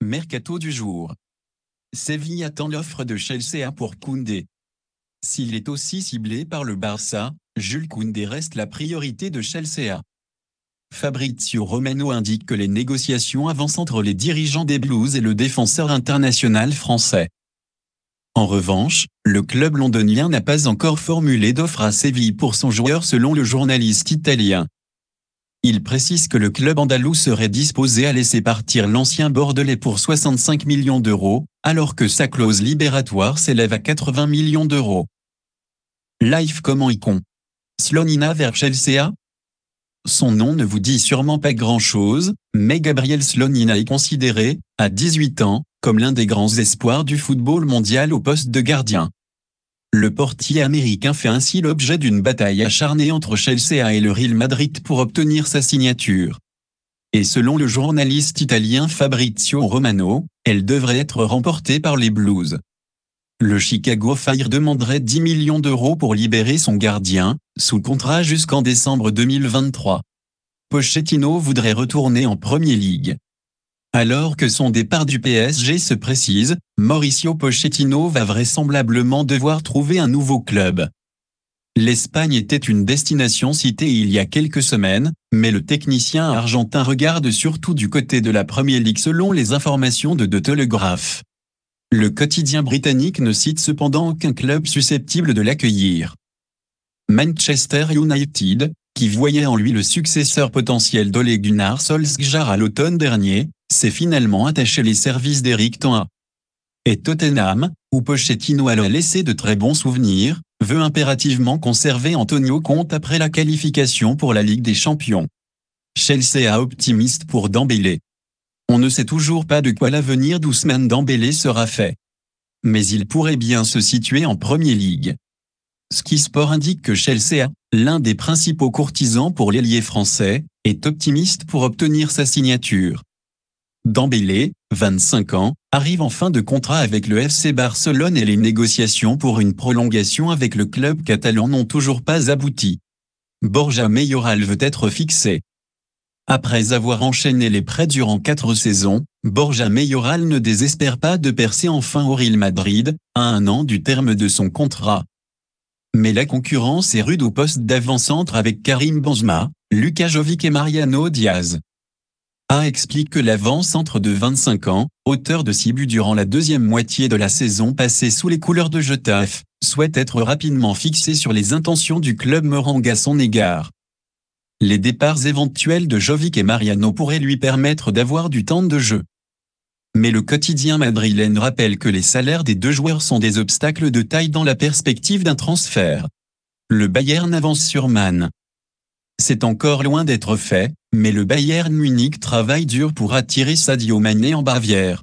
Mercato du jour. Séville attend l'offre de Chelsea pour Koundé. S'il est aussi ciblé par le Barça, Jules Koundé reste la priorité de Chelsea. Fabrizio Romano indique que les négociations avancent entre les dirigeants des Blues et le défenseur international français. En revanche, le club londonien n'a pas encore formulé d'offre à Séville pour son joueur selon le journaliste italien. Il précise que le club andalou serait disposé à laisser partir l'ancien bordelais pour 65 millions d'euros, alors que sa clause libératoire s'élève à 80 millions d'euros. Live comment icon. Slonina vers Chelsea? Son nom ne vous dit sûrement pas grand-chose, mais Gabriel Slonina est considéré, à 18 ans, comme l'un des grands espoirs du football mondial au poste de gardien. Le portier américain fait ainsi l'objet d'une bataille acharnée entre Chelsea et le Real Madrid pour obtenir sa signature. Et selon le journaliste italien Fabrizio Romano, elle devrait être remportée par les Blues. Le Chicago Fire demanderait 10 millions d'euros pour libérer son gardien, sous contrat jusqu'en décembre 2023. Pochettino voudrait retourner en Premier League. Alors que son départ du PSG se précise, Mauricio Pochettino va vraisemblablement devoir trouver un nouveau club. L'Espagne était une destination citée il y a quelques semaines, mais le technicien argentin regarde surtout du côté de la Premier League selon les informations de The Telegraph. Le quotidien britannique ne cite cependant aucun club susceptible de l'accueillir. Manchester United, qui voyait en lui le successeur potentiel d'Ole Gunnar Solskjaer à l'automne dernier, s'est finalement attaché les services d'Eric Ten Hag. Et Tottenham, où Pochettino a laissé de très bons souvenirs, veut impérativement conserver Antonio Conte après la qualification pour la Ligue des Champions. Chelsea optimiste pour Dembélé. On ne sait toujours pas de quoi l'avenir d'Ousmane Dembélé sera fait. Mais il pourrait bien se situer en Premier League. Sky Sport indique que Chelsea, l'un des principaux courtisans pour l'ailier français, est optimiste pour obtenir sa signature. Dembélé, 25 ans, arrive en fin de contrat avec le FC Barcelone et les négociations pour une prolongation avec le club catalan n'ont toujours pas abouti. Borja Mayoral veut être fixé. Après avoir enchaîné les prêts durant 4 saisons, Borja Mayoral ne désespère pas de percer enfin au Real Madrid, à 1 an du terme de son contrat. Mais la concurrence est rude au poste d'avant-centre avec Karim Benzema, Luka Jovic et Mariano Diaz. Explique que l'avant-centre de 25 ans, auteur de 6 buts durant la deuxième moitié de la saison passée sous les couleurs de Getafe, souhaite être rapidement fixé sur les intentions du club merengue à son égard. Les départs éventuels de Jovic et Mariano pourraient lui permettre d'avoir du temps de jeu. Mais le quotidien madrilène rappelle que les salaires des deux joueurs sont des obstacles de taille dans la perspective d'un transfert. Le Bayern avance sur Man. C'est encore loin d'être fait, mais le Bayern Munich travaille dur pour attirer Sadio Mané en Bavière.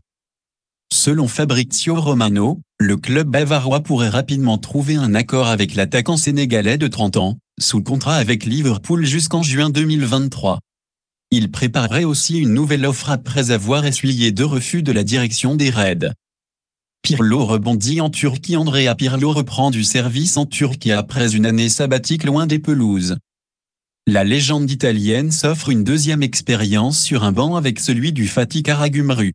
Selon Fabrizio Romano, le club bavarois pourrait rapidement trouver un accord avec l'attaquant sénégalais de 30 ans, sous contrat avec Liverpool jusqu'en juin 2023. Il préparerait aussi une nouvelle offre après avoir essuyé 2 refus de la direction des Reds. Pirlo rebondit en Turquie. Andrea Pirlo reprend du service en Turquie après une année sabbatique loin des pelouses. La légende italienne s'offre une deuxième expérience sur un banc avec celui du Fatih Karagümrük.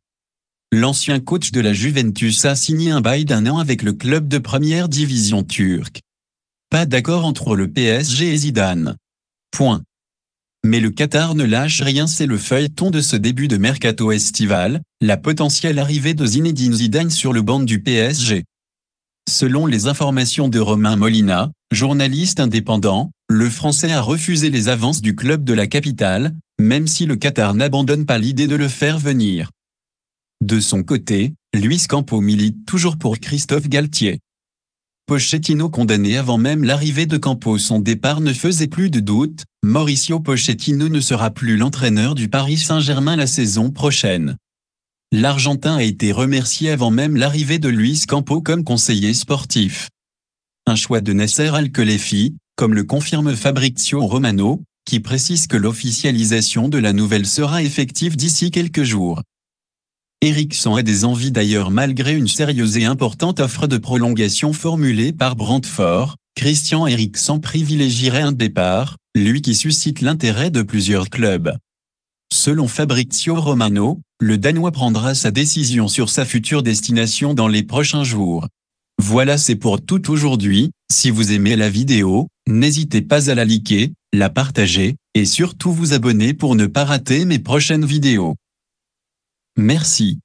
L'ancien coach de la Juventus a signé un bail d'1 an avec le club de première division turque. Pas d'accord entre le PSG et Zidane. Point. Mais le Qatar ne lâche rien, c'est le feuilleton de ce début de mercato estival, la potentielle arrivée de Zinedine Zidane sur le banc du PSG. Selon les informations de Romain Molina, journaliste indépendant, le Français a refusé les avances du club de la capitale, même si le Qatar n'abandonne pas l'idée de le faire venir. De son côté, Luis Campos milite toujours pour Christophe Galtier. Pochettino condamné avant même l'arrivée de Campos. Son départ ne faisait plus de doute, Mauricio Pochettino ne sera plus l'entraîneur du Paris Saint-Germain la saison prochaine. L'Argentin a été remercié avant même l'arrivée de Luis Campos comme conseiller sportif. Un choix de Nasser Al-Khelaifi, comme le confirme Fabrizio Romano, qui précise que l'officialisation de la nouvelle sera effective d'ici quelques jours. Eriksen a des envies d'ailleurs malgré une sérieuse et importante offre de prolongation formulée par Brentford. Christian Eriksen privilégierait un départ, lui qui suscite l'intérêt de plusieurs clubs. Selon Fabrizio Romano, Le Danois prendra sa décision sur sa future destination dans les prochains jours. Voilà, c'est pour tout aujourd'hui. Si vous aimez la vidéo, n'hésitez pas à la liker, la partager, et surtout vous abonner pour ne pas rater mes prochaines vidéos. Merci.